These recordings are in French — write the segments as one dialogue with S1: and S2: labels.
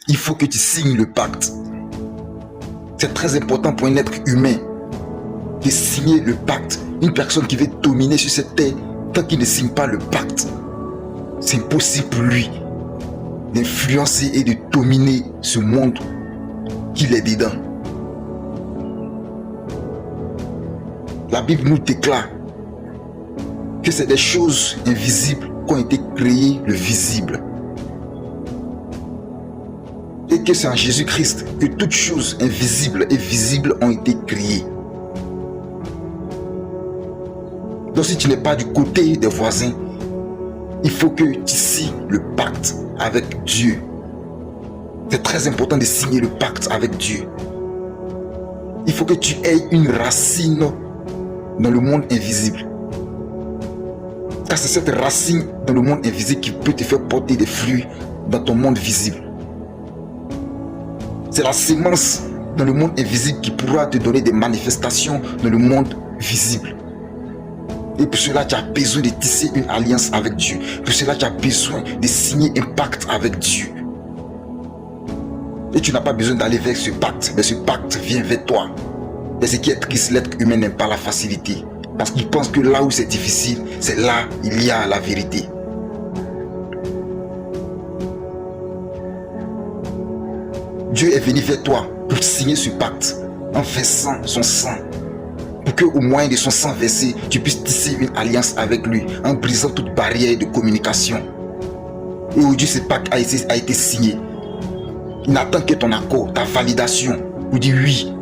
S1: Il faut que tu signes le pacte. C'est très important pour un être humain de signer le pacte. Une personne qui veut dominer sur cette terre, tant qu'il ne signe pas le pacte, c'est impossible pour lui d'influencer et de dominer ce monde qu'il est dedans. La Bible nous déclare que c'est des choses invisibles qui ont été créées le visible. Et que c'est en Jésus-Christ que toutes choses invisibles et visibles ont été créées. Donc si tu n'es pas du côté des voisins, il faut que tu signes le pacte avec Dieu. C'est très important de signer le pacte avec Dieu. Il faut que tu aies une racine dans le monde invisible. Car c'est cette racine dans le monde invisible qui peut te faire porter des fruits dans ton monde visible. C'est la sémence dans le monde invisible qui pourra te donner des manifestations dans le monde visible. Et pour cela, tu as besoin de tisser une alliance avec Dieu. Pour cela, tu as besoin de signer un pacte avec Dieu. Et tu n'as pas besoin d'aller vers ce pacte, mais ce pacte vient vers toi. Et ce qui est triste, l'être humain n'aime pas la facilité. Parce qu'il pense que là où c'est difficile, c'est là il y a la vérité. Dieu est venu vers toi pour signer ce pacte en versant son sang. Pour qu'au moyen de son sang versé, tu puisses tisser une alliance avec lui en brisant toute barrière de communication. Et aujourd'hui, ce pacte a été signé. Il n'attend que ton accord, ta validation pour dire oui.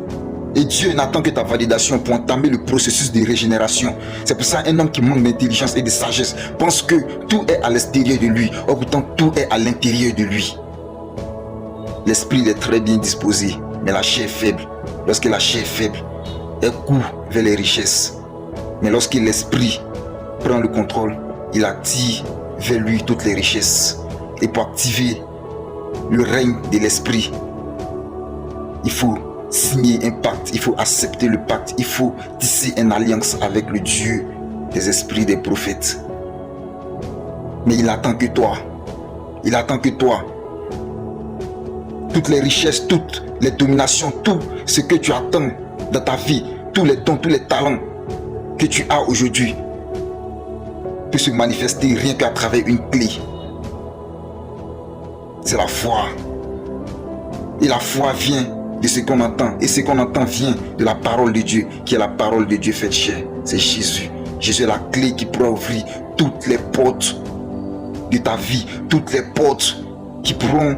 S1: Et Dieu n'attend que ta validation pour entamer le processus de régénération. C'est pour ça qu'un homme qui manque d'intelligence et de sagesse pense que tout est à l'extérieur de lui. Or pourtant, tout est à l'intérieur de lui. L'esprit est très bien disposé, mais la chair est faible. Lorsque la chair est faible, elle court vers les richesses. Mais lorsque l'esprit prend le contrôle, il attire vers lui toutes les richesses. Et pour activer le règne de l'esprit, il faut signer un pacte, il faut accepter le pacte, il faut tisser une alliance avec le Dieu des esprits des prophètes. Mais il attend que toi, il attend que toi, toutes les richesses, toutes les dominations, tout ce que tu attends dans ta vie, tous les dons, tous les talents que tu as aujourd'hui peut se manifester rien qu'à travers une clé. C'est la foi. Et la foi vient de ce qu'on entend. Et ce qu'on entend vient de la parole de Dieu, qui est la parole de Dieu faite chair. C'est Jésus. Jésus est la clé qui pourra ouvrir toutes les portes de ta vie, toutes les portes qui pourront